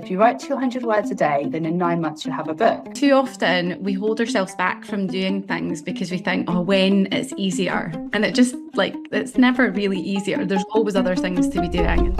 if you write 200 words a day, then in 9 months you'll have a book. Too often we hold ourselves back from doing things because we think, oh, when it's easier. And it's never really easier. There's always other things to be doing.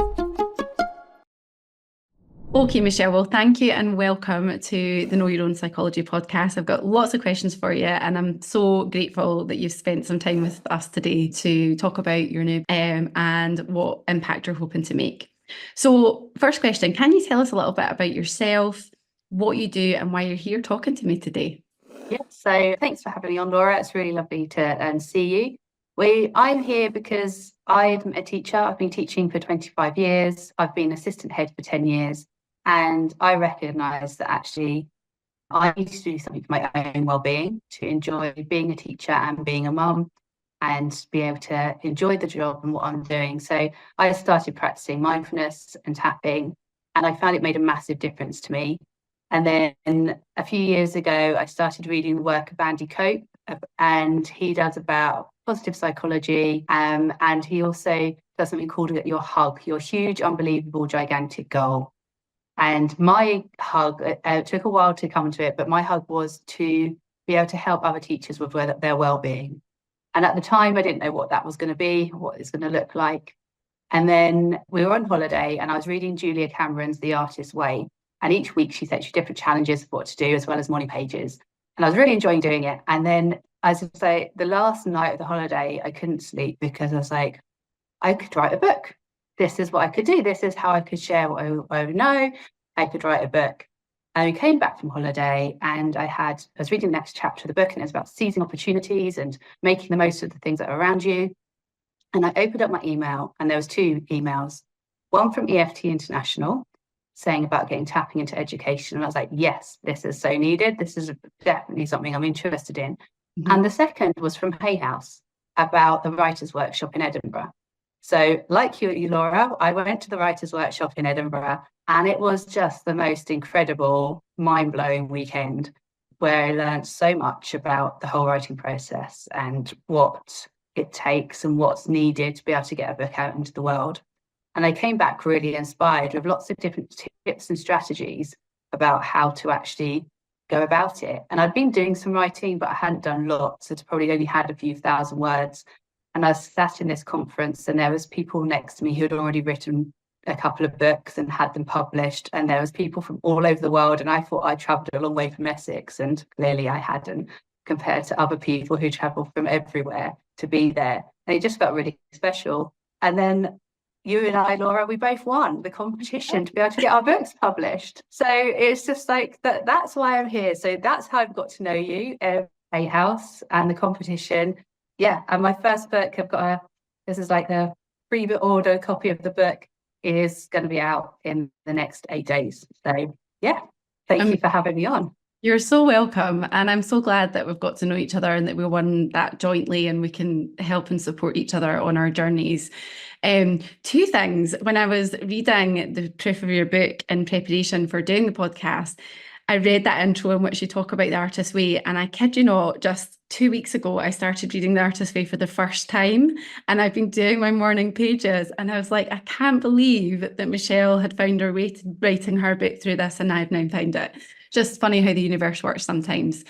Okay, Michelle, well, thank you and welcome to the Know Your Own Psychology podcast. I've got lots of questions for you, and I'm so grateful that you've spent some time with us today to talk about your new and what impact you're hoping to make. So first question, can you tell us a little bit about yourself, what you do, and why you're here talking to me today? Yes, so thanks for having me on, Laura. It's really lovely to see you. I'm here because I'm a teacher. I've been teaching for 25 years. I've been assistant head for 10 years. And I recognise that actually I need to do something for my own well-being, to enjoy being a teacher and being a mum, and be able to enjoy the job and what I'm doing. So I started practicing mindfulness and tapping, and I found it made a massive difference to me. And then a few years ago, I started reading the work of Andy Cope, and he does about positive psychology. And he also does something called your hug, your huge, unbelievable, gigantic goal. And my hug, it took a while to come to it, but my hug was to be able to help other teachers with their well-being. And at the time, I didn't know what that was going to be, what it's going to look like. And then we were on holiday and I was reading Julia Cameron's The Artist's Way. And each week she set you different challenges of what to do, as well as morning pages. And I was really enjoying doing it. And then, as I say, the last night of the holiday, I couldn't sleep because I was like, I could write a book. This is what I could do. This is how I could share what I know. I could write a book. And we came back from holiday and I was reading the next chapter of the book, and it was about seizing opportunities and making the most of the things that are around you. And I opened up my email and there was 2 emails, one from EFT International saying about getting tapping into education. And I was like, yes, this is so needed. This is definitely something I'm interested in. Mm-hmm. And the second was from Hay House about the writers' workshop in Edinburgh. So like you, Laura, I went to the writers' workshop in Edinburgh, and it was just the most incredible, mind-blowing weekend where I learned so much about the whole writing process and what it takes and what's needed to be able to get a book out into the world. And I came back really inspired with lots of different tips and strategies about how to actually go about it. And I'd been doing some writing, but I hadn't done lots. I'd probably only had a few thousand words. And I sat in this conference and there was people next to me who had already written a couple of books and had them published. And there was people from all over the world. And I thought I travelled a long way from Essex, and clearly I hadn't, compared to other people who travel from everywhere to be there. And it just felt really special. And then you and I, Laura, we both won the competition to be able to get our books published. So it's just like that's why I'm here. So that's how I've got to know you, Hay House, and the competition. Yeah, and my first book, this is like a pre-order copy of the book, is going to be out in the next 8 days. So yeah, thank you for having me on. You're so welcome. And I'm so glad that we've got to know each other and that we won that jointly and we can help and support each other on our journeys. 2 things. When I was reading the proof of your book in preparation for doing the podcast, I read that intro in which you talk about the Artist's Way, and I kid you not, just 2 weeks ago, I started reading the Artist's Way for the first time, and I've been doing my morning pages, and I was like, I can't believe that Michelle had found her way to writing her book through this, and I've now found it. Just funny how the universe works sometimes.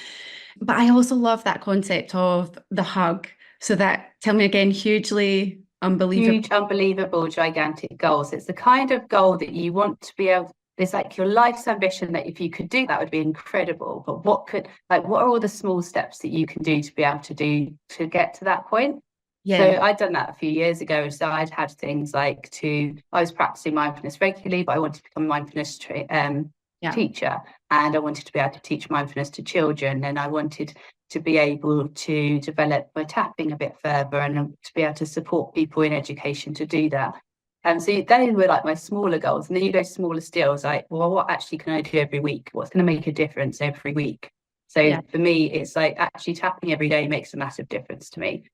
But I also love that concept of the hug. So tell me again, hugely unbelievable. Huge, unbelievable, gigantic goals. It's the kind of goal that you want to be able. It's like your life's ambition that if you could do that would be incredible. But what are all the small steps that you can do to be able to do to get to that point? Yeah. So I'd done that a few years ago. So I'd had things like I was practicing mindfulness regularly, but I wanted to become a mindfulness teacher, and I wanted to be able to teach mindfulness to children, and I wanted to be able to develop my tapping a bit further and to be able to support people in education to do that. And so they were like my smaller goals. And then you go smaller still. I was like, well, what actually can I do every week? What's going to make a difference every week? So for me, it's like actually tapping every day makes a massive difference to me.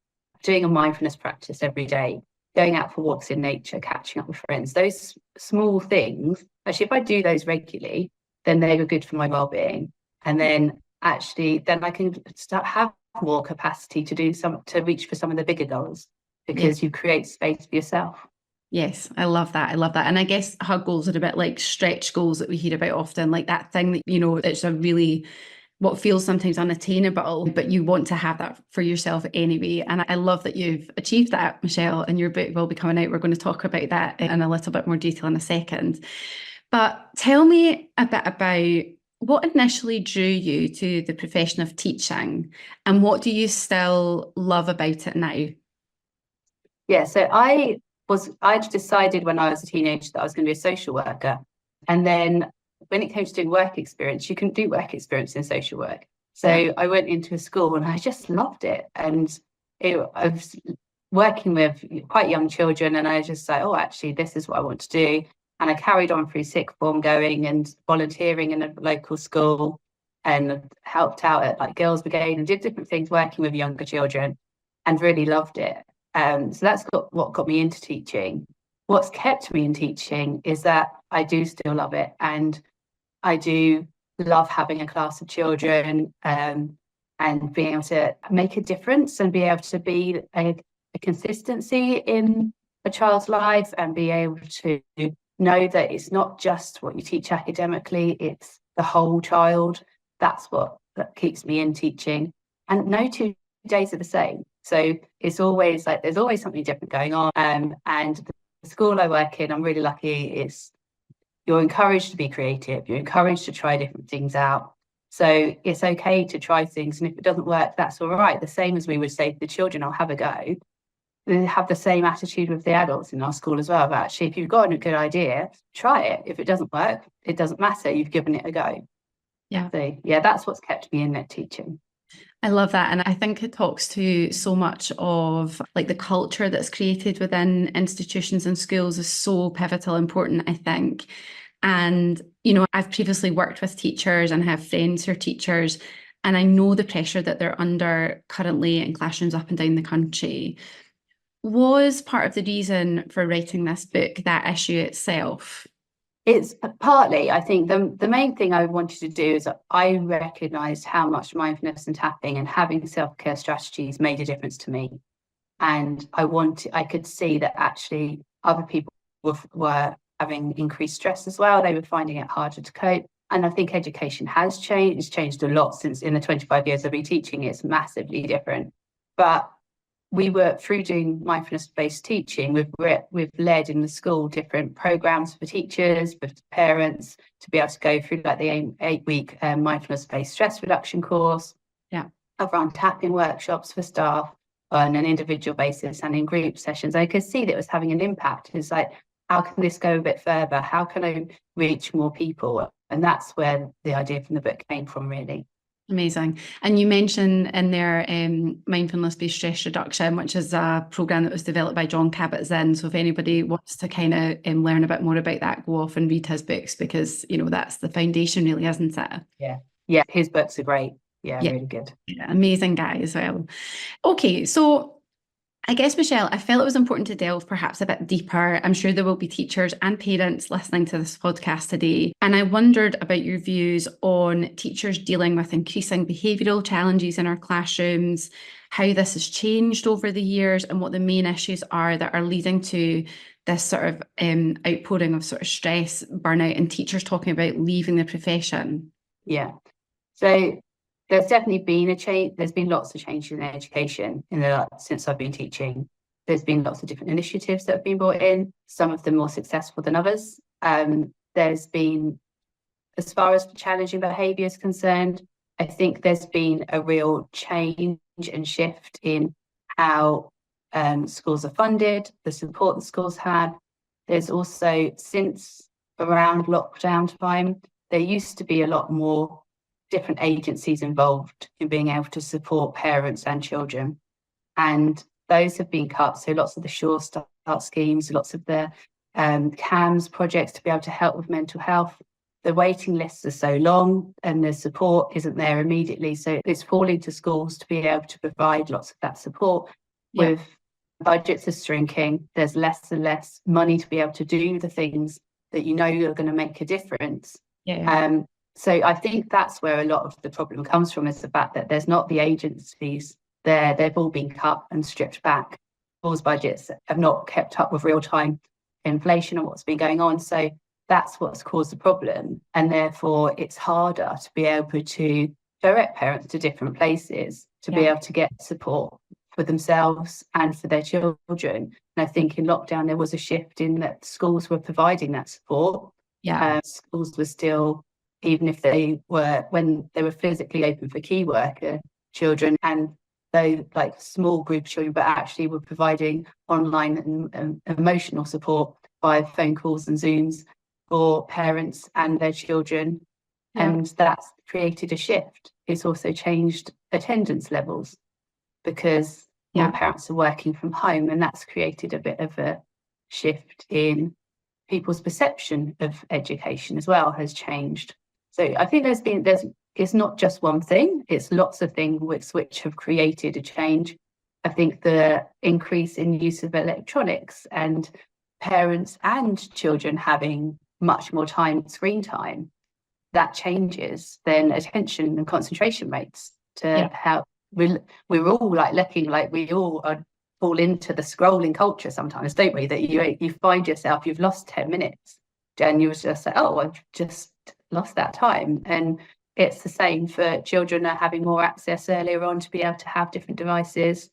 Doing a mindfulness practice every day, going out for walks in nature, catching up with friends, those small things, actually, if I do those regularly, then they were good for my well-being. And then actually, then I can have more capacity to reach for some of the bigger goals, because you create space for yourself. Yes, I love that. I love that. And I guess hug goals are a bit like stretch goals that we hear about often, like that thing that, it's a really what feels sometimes unattainable, but you want to have that for yourself anyway. And I love that you've achieved that, Michelle, and your book will be coming out. We're going to talk about that in a little bit more detail in a second. But tell me a bit about what initially drew you to the profession of teaching, and what do you still love about it now? Yeah, so I'd decided when I was a teenager that I was going to be a social worker. And then when it came to doing work experience, you couldn't do work experience in social work. So Yeah. I went into a school and I just loved it. And I was working with quite young children, and I was just like, oh, actually, this is what I want to do. And I carried on through sixth form, going and volunteering in a local school, and helped out at like Girls Brigade and did different things working with younger children, and really loved it. So that's what got me into teaching. What's kept me in teaching is that I do still love it, and I do love having a class of children, and being able to make a difference and be able to be a consistency in a child's life, and be able to know that it's not just what you teach academically, it's the whole child. That's what that keeps me in teaching. And no 2 days are the same. So it's always like there's always something different going on. And the school I work in, I'm really lucky. You're encouraged to be creative. You're encouraged to try different things out. So it's okay to try things. And if it doesn't work, that's all right. The same as we would say to the children, I'll have a go. They have the same attitude with the adults in our school as well. But actually, if you've got a good idea, try it. If it doesn't work, it doesn't matter. You've given it a go. Yeah. So yeah, that's what's kept me in net teaching. I love that. And I think it talks to so much of like the culture that's created within institutions and schools is so pivotal, important, I think. And, I've previously worked with teachers and have friends who are teachers, and I know the pressure that they're under currently in classrooms up and down the country. Was part of the reason for writing this book that issue itself? It's partly, I think, the main thing I wanted to do is I recognised how much mindfulness and tapping and having self-care strategies made a difference to me. And I could see that actually other people were having increased stress as well. They were finding it harder to cope. And I think education has changed. It's changed a lot since in the 25 years I've been teaching. It's massively different. But we were through doing mindfulness-based teaching. We've led in the school different programs for teachers, for parents, to be able to go through like the 8-week mindfulness-based stress reduction course. Yeah, I've run tapping workshops for staff on an individual basis and in group sessions. I could see that it was having an impact. It's like, how can this go a bit further? How can I reach more people? And that's where the idea from the book came from, really. amazing. And you mentioned in there mindfulness-based stress reduction, which is a program that was developed by John Kabat-Zinn. So if anybody wants to kind of learn a bit more about that, go off and read his books, because that's the foundation, really, isn't it? Yeah, his books are great. Yeah, really good. Yeah, amazing guy as well. Okay, so I guess, Michelle, I felt it was important to delve perhaps a bit deeper. I'm sure there will be teachers and parents listening to this podcast today. And I wondered about your views on teachers dealing with increasing behavioural challenges in our classrooms, how this has changed over the years, and what the main issues are that are leading to this sort of outpouring of sort of stress, burnout, and teachers talking about leaving the profession. Yeah. So there's definitely been a change. There's been lots of changes in education since I've been teaching. There's been lots of different initiatives that have been brought in, some of them more successful than others. There's been, as far as challenging behaviour is concerned, I think there's been a real change and shift in how schools are funded, the support the schools have. There's also, since around lockdown time, there used to be a lot more different agencies involved in being able to support parents and children. And those have been cut. So lots of the Sure Start schemes, lots of the CAMS projects to be able to help with mental health. The waiting lists are so long and the support isn't there immediately. So it's falling to schools to be able to provide lots of that support. Yeah. With budgets are shrinking, there's less and less money to be able to do the things that are going to make a difference. Yeah. So I think that's where a lot of the problem comes from, is the fact that there's not the agencies there. They've all been cut and stripped back. Schools' budgets have not kept up with real time inflation and what's been going on. So that's what's caused the problem. And therefore, it's harder to be able to direct parents to different places to be able to get support for themselves and for their children. And I think in lockdown, there was a shift in that schools were providing that support. Schools were still, even if they were, when they were physically open for key worker children, and they like small group of children, but actually were providing online and emotional support via phone calls and Zooms for parents and their children. And that's created a shift. It's also changed attendance levels because more parents are working from home, and that's created a bit of a shift in people's perception of education as well, has changed. So I think it's not just one thing, it's lots of things which have created a change. I think the increase in use of electronics and parents and children having much more screen time, that changes then attention and concentration rates to how we're all like looking like we all fall into the scrolling culture sometimes, don't we? That you find yourself, you've lost 10 minutes and you was just like, oh, I've just lost that time. And it's the same for children are having more access earlier on to be able to have different devices.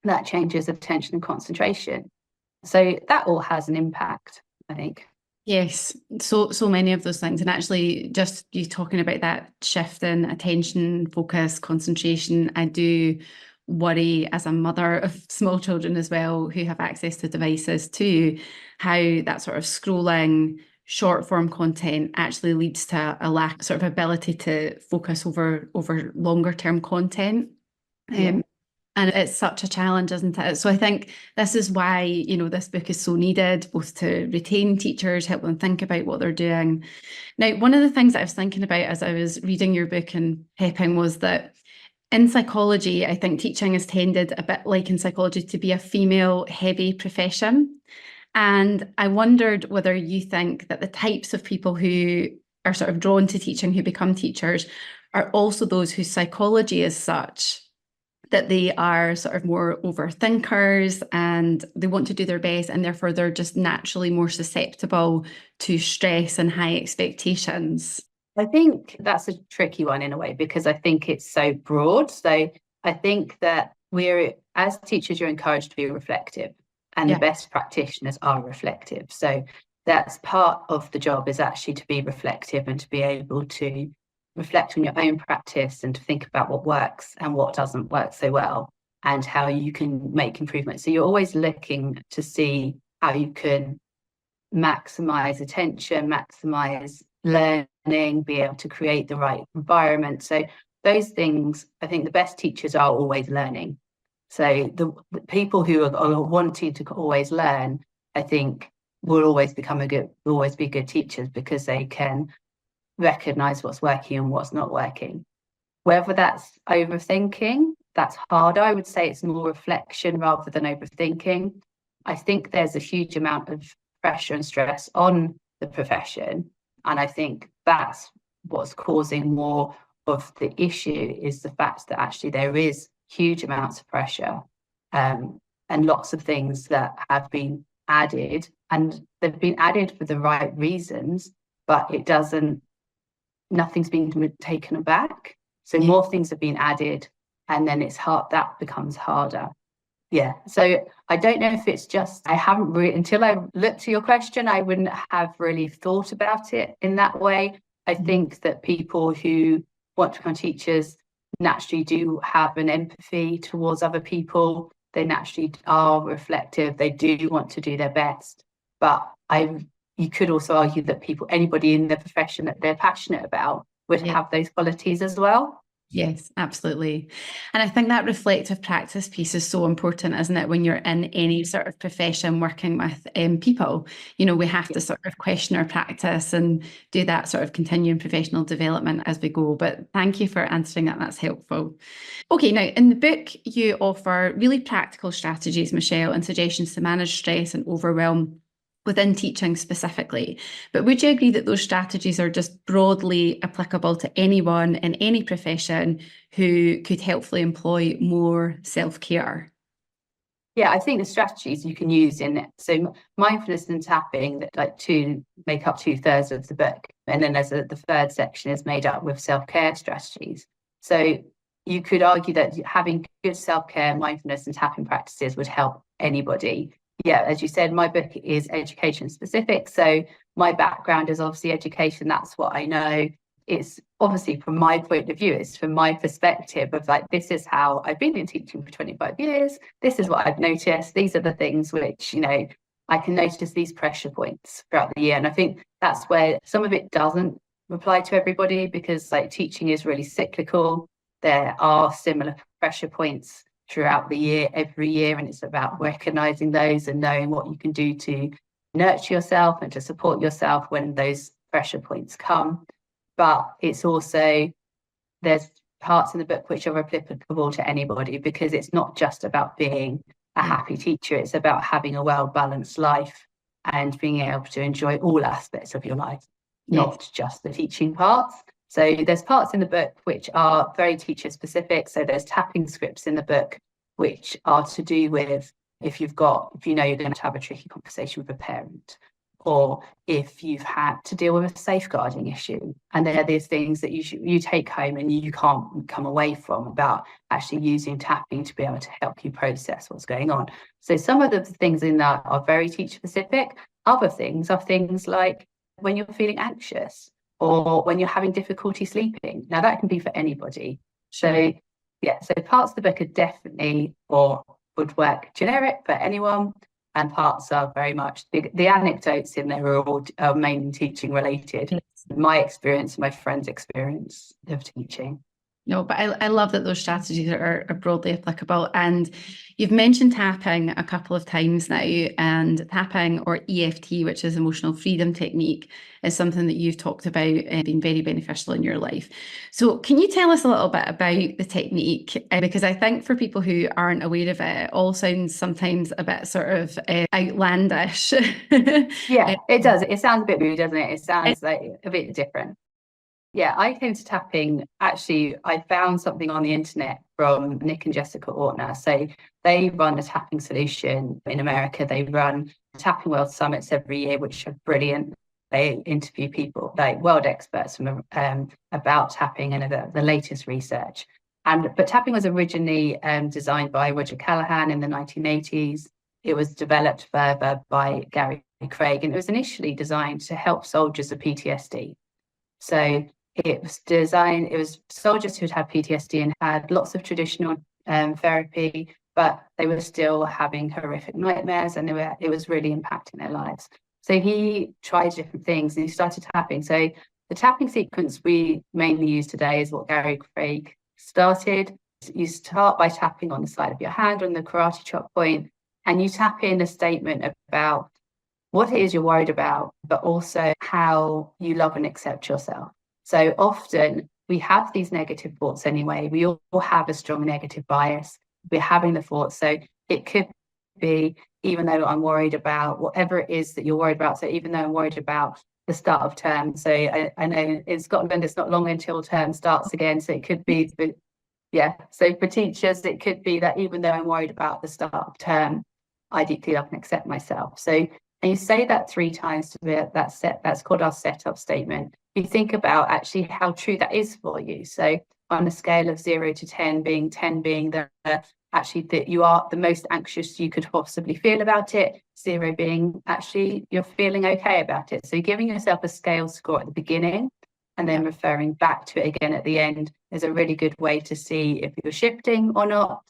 That changes attention and concentration. So that all has an impact, I think. Yes, so many of those things. And actually, just you talking about that shift in attention, focus, concentration, I do worry as a mother of small children as well who have access to devices too, how that sort of scrolling short form content actually leads to a lack sort of ability to focus over longer term content. And it's such a challenge, isn't it? So I think this is why, you know, this book is so needed, both to retain teachers, help them think about what they're doing. Now, one of the things that I was thinking about as I was reading your book and prepping was that in psychology, I think teaching has tended a bit like in psychology to be a female heavy profession. And I wondered whether you think that the types of people who are sort of drawn to teaching, who become teachers, are also those whose psychology is such that they are sort of more overthinkers and they want to do their best, and therefore they're just naturally more susceptible to stress and high expectations. I think that's a tricky one in a way, because I think it's so broad. So I think that as teachers, you're encouraged to be reflective, and the best practitioners are reflective. So that's part of the job, is actually to be reflective and to be able to reflect on your own practice and to think about what works and what doesn't work so well and how you can make improvements. So you're always looking to see how you can maximize attention, maximize learning, be able to create the right environment. So those things, I think the best teachers are always learning. So the people who are wanting to always learn, I think will always be good teachers, because they can recognize what's working and what's not working. Whether that's overthinking, that's harder. I would say it's more reflection rather than overthinking. I think there's a huge amount of pressure and stress on the profession, and I think that's what's causing more of the issue, is the fact that actually there is huge amounts of pressure and lots of things that have been added, and they've been added for the right reasons, but nothing's been taken back. So more things have been added, and then it's hard, that becomes harder. Yeah. So I don't know if it's just, I haven't really, until I looked to your question, I wouldn't have really thought about it in that way. I think that people who want to become teachers naturally do have an empathy towards other people. They naturally are reflective. They do want to do their best. But you could also argue that anybody in the profession that they're passionate about would have those qualities as well. Yes, absolutely. And I think that reflective practice piece is so important, isn't it? When you're in any sort of profession working with people, you know, we have to sort of question our practice and do that sort of continuing professional development as we go. But thank you for answering that. That's helpful. Okay, now in the book, you offer really practical strategies, Michelle, and suggestions to manage stress and overwhelm within teaching specifically. But would you agree that those strategies are just broadly applicable to anyone in any profession who could helpfully employ more self-care? Yeah, I think the strategies you can use in it. So mindfulness and tapping, that like two make up 2/3 of the book, and then the third section is made up with self-care strategies. So you could argue that having good self-care, mindfulness, and tapping practices would help anybody. Yeah, as you said, my book is education specific. So my background is obviously education. That's what I know. It's obviously from my point of view, it's from my perspective of like, this is how I've been in teaching for 25 years. This is what I've noticed. These are the things which, I can notice these pressure points throughout the year. And I think that's where some of it doesn't apply to everybody, because like teaching is really cyclical. There are similar pressure points throughout the year, every year. And it's about recognizing those and knowing what you can do to nurture yourself and to support yourself when those pressure points come. But it's also, there's parts in the book which are applicable to anybody, because it's not just about being a happy teacher, it's about having a well-balanced life and being able to enjoy all aspects of your life, not just the teaching parts. So there's parts in the book which are very teacher specific. So there's tapping scripts in the book which are to do with if you know you're going to have a tricky conversation with a parent, or if you've had to deal with a safeguarding issue. And there are these things that you take home and you can't come away from, about actually using tapping to be able to help you process what's going on. So some of the things in that are very teacher specific. Other things are things like when you're feeling anxious or when you're having difficulty sleeping. Now that can be for anybody. So yeah, so parts of the book are definitely, or would work generic for anyone, and parts are very much the anecdotes in there are all mainly teaching related. My experience, my friend's experience of teaching. No, but I love that those strategies are broadly applicable. And you've mentioned tapping a couple of times now, and tapping, or EFT, which is emotional freedom technique, is something that you've talked about and being very beneficial in your life. So can you tell us a little bit about the technique? Because I think for people who aren't aware of it, it all sounds sometimes a bit sort of outlandish. Yeah, it does. It sounds a bit rude, doesn't it? It sounds like a bit different. Yeah, I came to tapping, actually, I found something on the internet from Nick and Jessica Ortner. So they run a tapping solution in America. They run Tapping World Summits every year, which are brilliant. They interview people, like world experts from about tapping and about the latest research. But tapping was originally designed by Roger Callahan in the 1980s. It was developed further by Gary Craig, and it was initially designed to help soldiers with PTSD. So it was soldiers who'd had PTSD and had lots of traditional therapy, but they were still having horrific nightmares, and it was really impacting their lives. So he tried different things and he started tapping. So the tapping sequence we mainly use today is what Gary Craig started. You start by tapping on the side of your hand on the karate chop point, and you tap in a statement about what it is you're worried about, but also how you love and accept yourself. So often we have these negative thoughts anyway. We all have a strong negative bias. We're having the thoughts. So it could be, even though I'm worried about whatever it is that you're worried about. So even though I'm worried about the start of term. So I know in Scotland, it's not long until term starts again. So it could be, so for teachers, it could be that even though I'm worried about the start of term, I deeply love and accept myself. So, and you say that 3 times to be that's called our setup statement. You think about actually how true that is for you. So on a scale of 0 to 10 being actually that you are the most anxious you could possibly feel about it, 0 being actually you're feeling okay about it. So you're giving yourself a scale score at the beginning and then referring back to it again at the end is a really good way to see if you're shifting or not.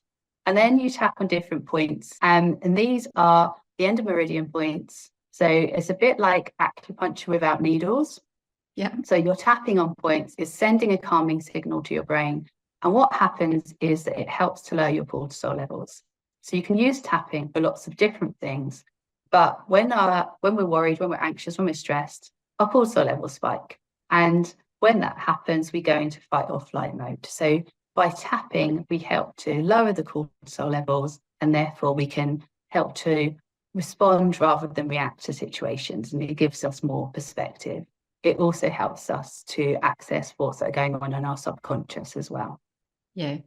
And then you tap on different points. And these are the end of meridian points. So it's a bit like acupuncture without needles. Yeah. So you're tapping on points, is sending a calming signal to your brain. And what happens is that it helps to lower your cortisol levels. So you can use tapping for lots of different things. But when we're worried, when we're anxious, when we're stressed, our cortisol levels spike. And when that happens, we go into fight or flight mode. So by tapping, we help to lower the cortisol levels, and therefore we can help to respond rather than react to situations. And it gives us more perspective. It also helps us to access thoughts that are going on in our subconscious as well. Yeah.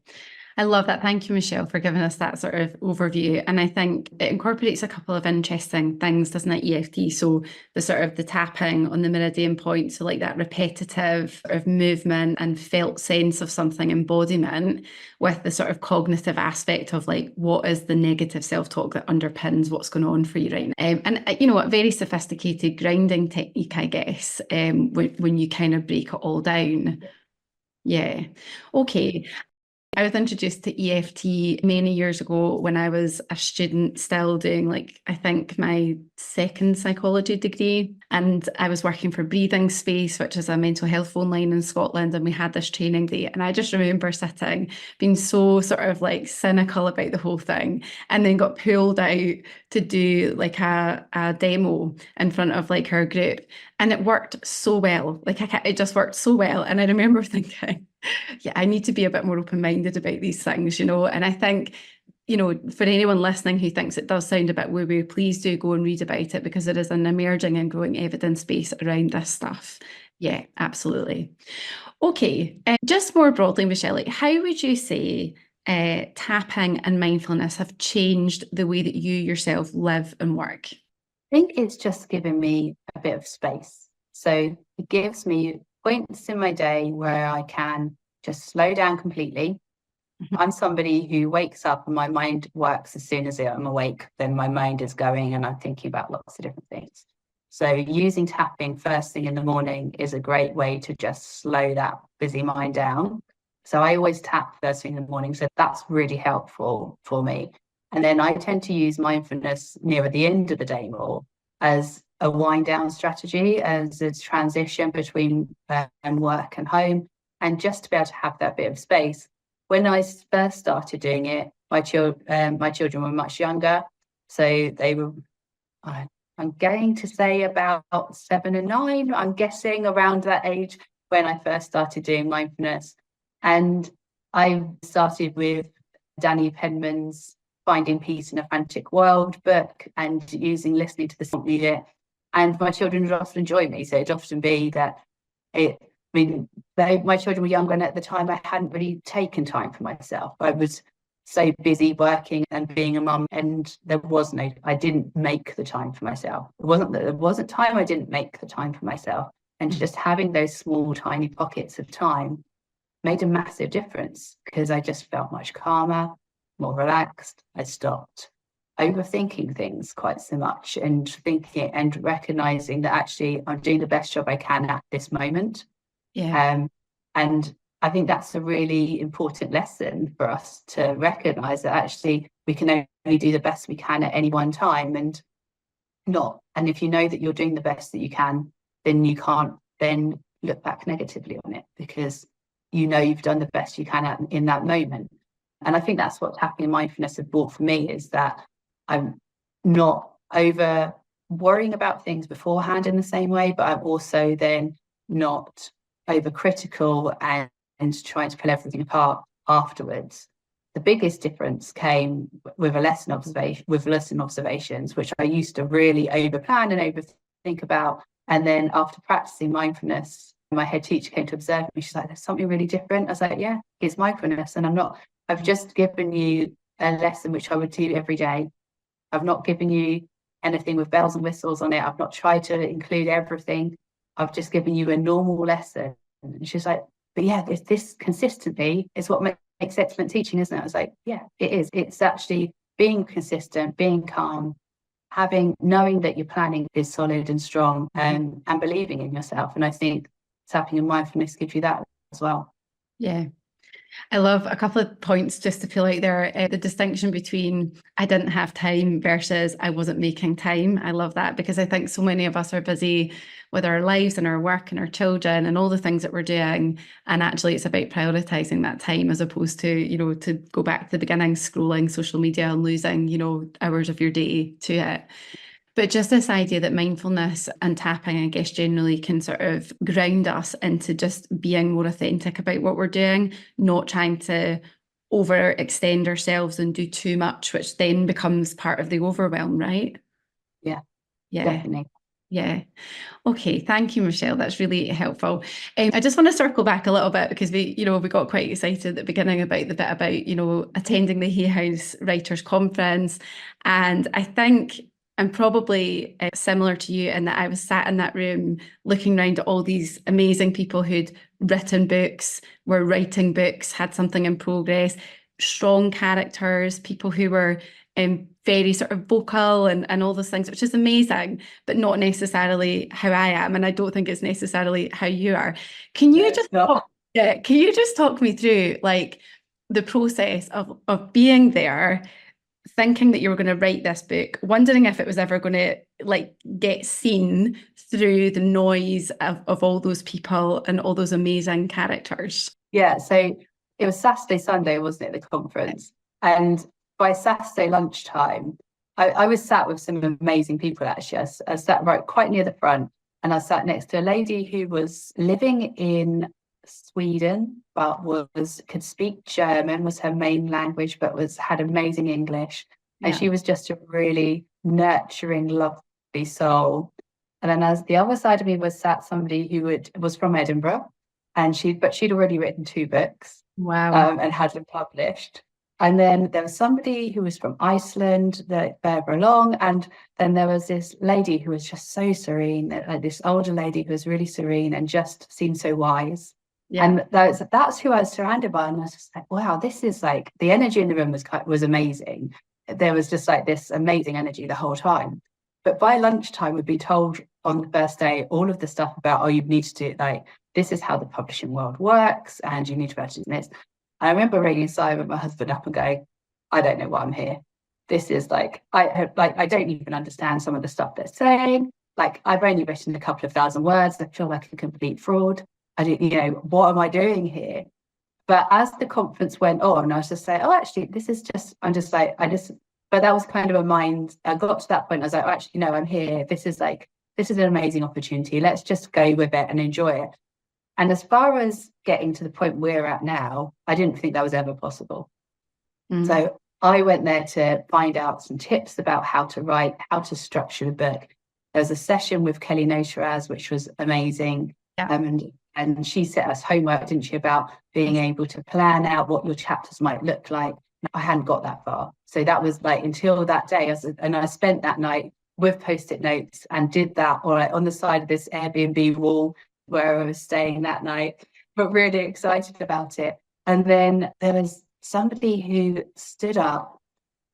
I love that. Thank you, Michelle, for giving us that sort of overview. And I think it incorporates a couple of interesting things, doesn't it, EFT? So the sort of the tapping on the meridian point, so like that repetitive sort of movement and felt sense of something, embodiment, with the sort of cognitive aspect of like, what is the negative self-talk that underpins what's going on for you right now? And you know, a very sophisticated grounding technique, I guess, when you kind of break it all down. Yeah. Okay. I was introduced to EFT many years ago when I was a student still doing, like, I think my second psychology degree. And I was working for Breathing Space, which is a mental health phone line in Scotland. And we had this training day. And I just remember sitting, being so sort of like cynical about the whole thing, and then got pulled out to do like a demo in front of like our group. And it worked so well. Like it just worked so well. And I remember thinking, yeah, I need to be a bit more open-minded about these things, you know. And I think, you know, for anyone listening who thinks it does sound a bit woo-woo, please do go and read about it, because there is an emerging and growing evidence base around this stuff. Yeah, absolutely. Okay, just more broadly, Michelle, how would you say tapping and mindfulness have changed the way that you yourself live and work? I think it's just given me a bit of space. So it gives me points in my day where I can just slow down completely. I'm somebody who wakes up and my mind works as soon as I'm awake, then my mind is going and I'm thinking about lots of different things. So using tapping first thing in the morning is a great way to just slow that busy mind down. So I always tap first thing in the morning. So that's really helpful for me. And then I tend to use mindfulness nearer the end of the day more as a wind down strategy, as a transition between work and home, and just to be able to have that bit of space. When I first started doing it, my children were much younger, so they were, I'm going to say about 7 and 9, I'm guessing around that age when I first started doing mindfulness. And I started with Danny Penman's Finding Peace in a Frantic World book and listening to the song music. And my children would often join me. So it'd often be that my children were younger, and at the time I hadn't really taken time for myself. I was so busy working and being a mum, and I didn't make the time for myself. It wasn't that there wasn't time, I didn't make the time for myself. And just having those small, tiny pockets of time made a massive difference, because I just felt much calmer, more relaxed. I stopped overthinking things quite so much, and thinking and recognizing that actually I'm doing the best job I can at this moment. Yeah. And I think that's a really important lesson for us to recognize that actually we can only do the best we can at any one time, and if you know that you're doing the best that you can, then you can't then look back negatively on it, because you know you've done the best you can in that moment. And I think that's what tapping and mindfulness have brought for me, is that I'm not over worrying about things beforehand in the same way, but I'm also then not overcritical and trying to pull everything apart afterwards. The biggest difference came with lesson observations, which I used to really overplan and overthink about. And then after practicing mindfulness, my head teacher came to observe me. She's like, "There's something really different." I was like, "Yeah, it's mindfulness." And I've just given you a lesson which I would do every day. I've not given you anything with bells and whistles on it. I've not tried to include everything. I've just given you a normal lesson. And she's like, "But yeah, this consistently is what makes excellent teaching, isn't it?" I was like, "Yeah, it is. It's actually being consistent, being calm, knowing that your planning is solid and strong, and believing in yourself." And I think tapping and mindfulness gives you that as well. Yeah. I love a couple of points just to pull out there. The distinction between I didn't have time versus I wasn't making time. I love that, because I think so many of us are busy with our lives and our work and our children and all the things that we're doing. And actually it's about prioritizing that time, as opposed to, you know, to go back to the beginning, scrolling social media and losing, you know, hours of your day to it. But just this idea that mindfulness and tapping, I guess, generally can sort of ground us into just being more authentic about what we're doing, not trying to overextend ourselves and do too much, which then becomes part of the overwhelm, right? Yeah, Yeah. definitely. Yeah. Okay, thank you, Michelle. That's really helpful. I just want to circle back a little bit because we got quite excited at the beginning about the bit about, attending the Hay House Writers Conference. And I think I'm probably similar to you in that I was sat in that room looking around at all these amazing people who'd written books, were writing books, had something in progress, strong characters, people who were very sort of vocal and all those things, which is amazing, but not necessarily how I am. And I don't think it's necessarily how you are. Can you just can you just talk me through like the process of being there, thinking that you were going to write this book, wondering if it was ever going to like get seen through the noise of all those people and all those amazing characters? Yeah, so it was Saturday, Sunday, wasn't it, the conference? And by Saturday lunchtime, I was sat with some amazing people, actually. I sat right quite near the front, and I sat next to a lady who was living in Sweden, but could speak German, was her main language, but had amazing English. And Yeah. she was just a really nurturing, lovely soul. And then as the other side of me was sat somebody who was from Edinburgh, and she'd already written 2 books. Wow. And had them published. And then there was somebody who was from Iceland that further along, and then there was this lady who was just so serene, like this older lady who was really serene and just seemed so wise. Yeah. And that's who I was surrounded by, and I was just like, wow, this is like the energy in the room was amazing. There was just like this amazing energy the whole time. But by lunchtime, we'd be told on the first day all of the stuff about, oh, you need to do like this is how the publishing world works, and you need to be able to do this. I remember ringing Simon, my husband, up and going, I don't know why I'm here. This is like I don't even understand some of the stuff they're saying. Like, I've only written a couple of thousand words. I feel like a complete fraud. I don't, what am I doing here? But as the conference went on, I was just saying, oh, actually, this is just, but that was kind of a mind. I got to that point. I was like, oh, actually, no, I'm here. This is an amazing opportunity. Let's just go with it and enjoy it. And as far as getting to the point we're at now, I didn't think that was ever possible. So I went there to find out some tips about how to write, how to structure the book. There was a session with Kelly Notaraz, which was amazing. Yeah. And she set us homework, didn't she, about being able to plan out what your chapters might look like. I hadn't got that far. So that was like until that day. And I spent that night with Post-it notes and did that on the side of this Airbnb wall where I was staying that night, but really excited about it. And then there was somebody who stood up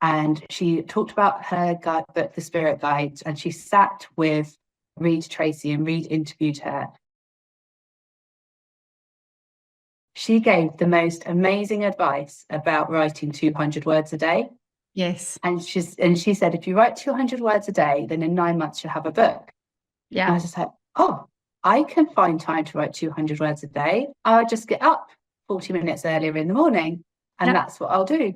and she talked about her guide book, The Spirit Guide, and she sat with Reed Tracy, and Reed interviewed her. She gave the most amazing advice about writing 200 words a day. Yes. And she said, if you write 200 words a day, then in 9 months you'll have a book. Yeah. And I was just like, oh, I can find time to write 200 words a day. I'll just get up 40 minutes earlier in the morning, and that's what I'll do.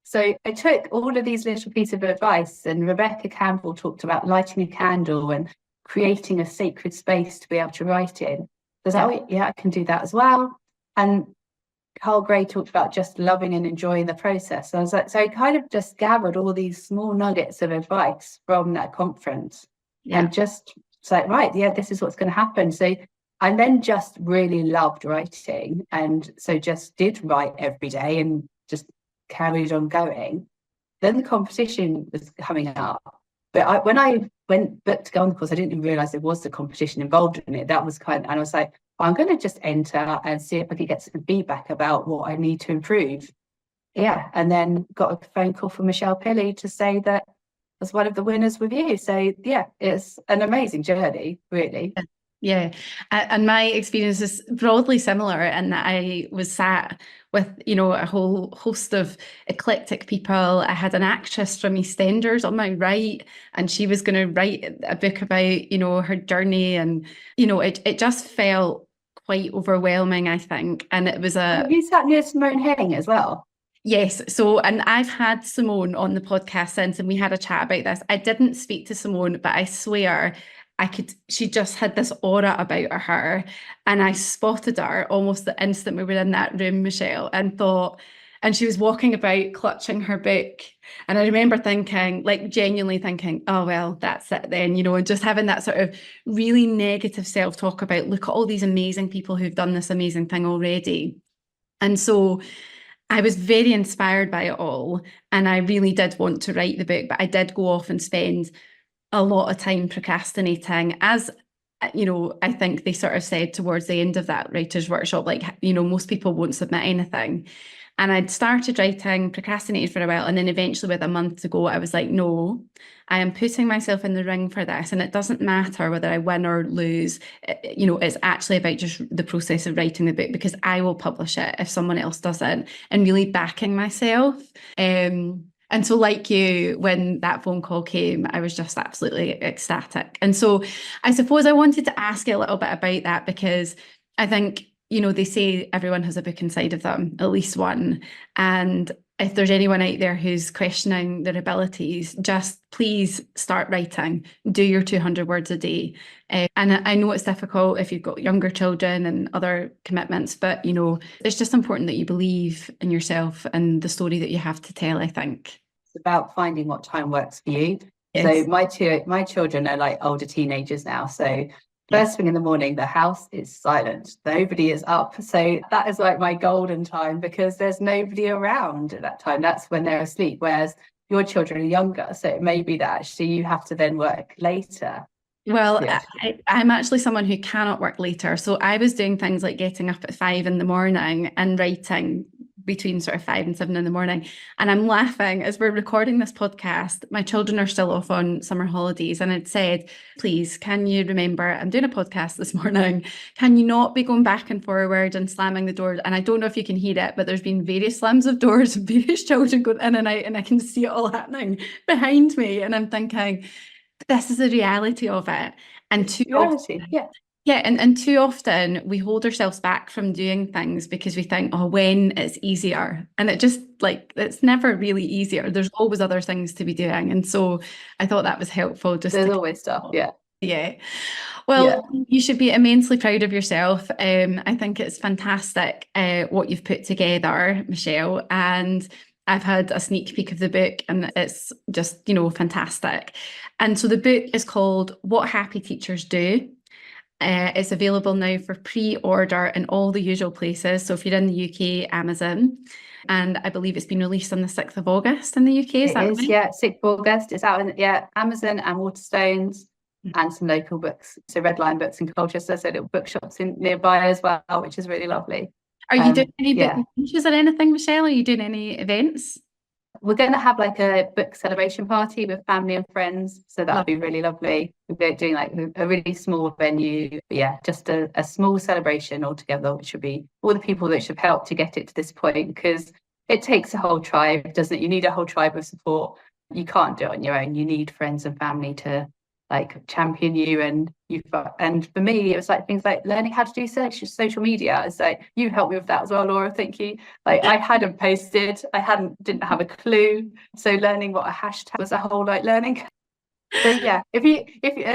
So I took all of these little pieces of advice, and Rebecca Campbell talked about lighting a candle and creating a sacred space to be able to write in. So I was like, oh, yeah, I can do that as well. And Carl Gray talked about just loving and enjoying the process. So I was like, so I kind of just gathered all these small nuggets of advice from that conference and just like, right, yeah, this is what's going to happen. So I then just really loved writing, and so just did write every day and just carried on going. Then the competition was coming up, but when I went booked to go on the course, I didn't even realize there was the competition involved in it. That was and I was like, well, I'm going to just enter and see if I could get some feedback about what I need to improve. Yeah, and then got a phone call from Michelle Pilley to say that as one of the winners with you. So yeah, it's an amazing journey, really. Yeah. And my experience is broadly similar in that I was sat with, a whole host of eclectic people. I had an actress from EastEnders on my right, and she was going to write a book about, her journey. And, it just felt quite overwhelming, I think. And it was You sat near Simone Henning as well. Yes. So, and I've had Simone on the podcast since, and we had a chat about this. I didn't speak to Simone, but I swear she just had this aura about her, and I spotted her almost the instant we were in that room, Michelle, and thought, and she was walking about clutching her book. And I remember thinking, like genuinely thinking, oh, well, that's it then, you know, and just having that sort of really negative self-talk about, look at all these amazing people who've done this amazing thing already. And so I was very inspired by it all. And I really did want to write the book, but I did go off and spend a lot of time procrastinating, as you know, I think they sort of said towards the end of that writer's workshop, like, you know, most people won't submit anything. And I'd started writing, procrastinated for a while, and then eventually, with a month to go, I was like, no, I am putting myself in the ring for this. And it doesn't matter whether I win or lose. You know, it's actually about just the process of writing the book, because I will publish it if someone else doesn't, and really backing myself. And so, like you, when that phone call came, I was just absolutely ecstatic. And so I suppose I wanted to ask you a little bit about that, because I think, you know, they say everyone has a book inside of them, at least one. And if there's anyone out there who's questioning their abilities, just please start writing. Do your 200 words a day. And I know it's difficult if you've got younger children and other commitments, but, you know, it's just important that you believe in yourself and the story that you have to tell, I think. It's about finding what time works for you. Yes. So my children are like older teenagers now. So Yes. first thing in the morning, the house is silent. Nobody is up. So that is like my golden time, because there's nobody around at that time. That's when they're asleep. Whereas your children are younger. So it may be that actually you have to then work later. Well, Yeah. I'm actually someone who cannot work later. So I was doing things like getting up at 5 in the morning and writing between sort of 5 and 7 in the morning. And I'm laughing as we're recording this podcast. My children are still off on summer holidays. And I'd said, please, can you remember, I'm doing a podcast this morning. Can you not be going back and forward and slamming the doors? And I don't know if you can hear it, but there's been various slams of doors and various children going in and out, and I can see it all happening behind me. And I'm thinking, this is the reality of it. And too Reality. often, Yeah. yeah, and too often we hold ourselves back from doing things because we think, oh, when it's easier. And it just, like, it's never really easier. There's always other things to be doing. And so I thought that was helpful just There's to, always stuff. Yeah. yeah. Well, you should be immensely proud of yourself. I think it's fantastic what you've put together, Michelle. And I've had a sneak peek of the book, and it's just, you know, fantastic. And so the book is called What Happy Teachers Do. It's available now for pre-order in all the usual places. So if you're in the UK, Amazon, and I believe it's been released on the 6th of August in the UK. Is that right? Yeah, 6th of August. It's out in Amazon and Waterstones and some local books. So Redline Books in Colchester, so little bookshops in nearby as well, which is really lovely. Are you doing any book yeah. launches or anything, Michelle? Are you doing any events? We're going to have like a book celebration party with family and friends. So that'll be really lovely. We're doing like a really small venue. But yeah, just a small celebration all together, which would be all the people that should have helped to get it to this point, because it takes a whole tribe, doesn't it? You need a whole tribe of support. You can't do it on your own. You need friends and family to like champion you. And for me, it was like things like learning how to do social media. It's like, you helped me with that as well, Laura. Thank you. Like, I hadn't posted, didn't have a clue. So learning what a hashtag was a whole like learning. So yeah, if you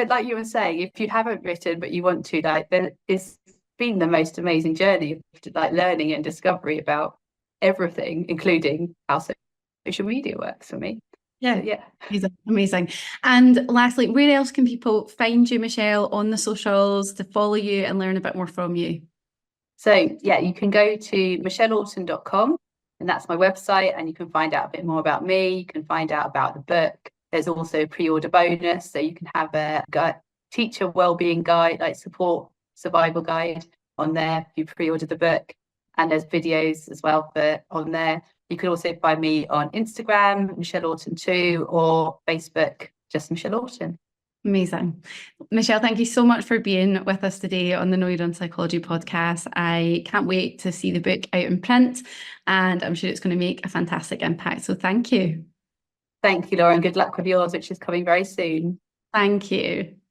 like you were saying, if you haven't written but you want to, like, then it's been the most amazing journey of like learning and discovery about everything, including how social media works for me. Yeah. So, yeah. Amazing. And lastly, where else can people find you, Michelle, on the socials to follow you and learn a bit more from you? So yeah, you can go to michelleorton.com, and that's my website, and you can find out a bit more about me. You can find out about the book. There's also a pre-order bonus, so you can have a teacher wellbeing guide, like support survival guide on there if you pre-order the book. And there's videos as well on there. You can also find me on Instagram, Michelle Orton 2, or Facebook, just Michelle Orton. Amazing. Michelle, thank you so much for being with us today on the Know Your Own Psychology podcast. I can't wait to see the book out in print, and I'm sure it's going to make a fantastic impact. So thank you. Thank you, Laura, and good luck with yours, which is coming very soon. Thank you.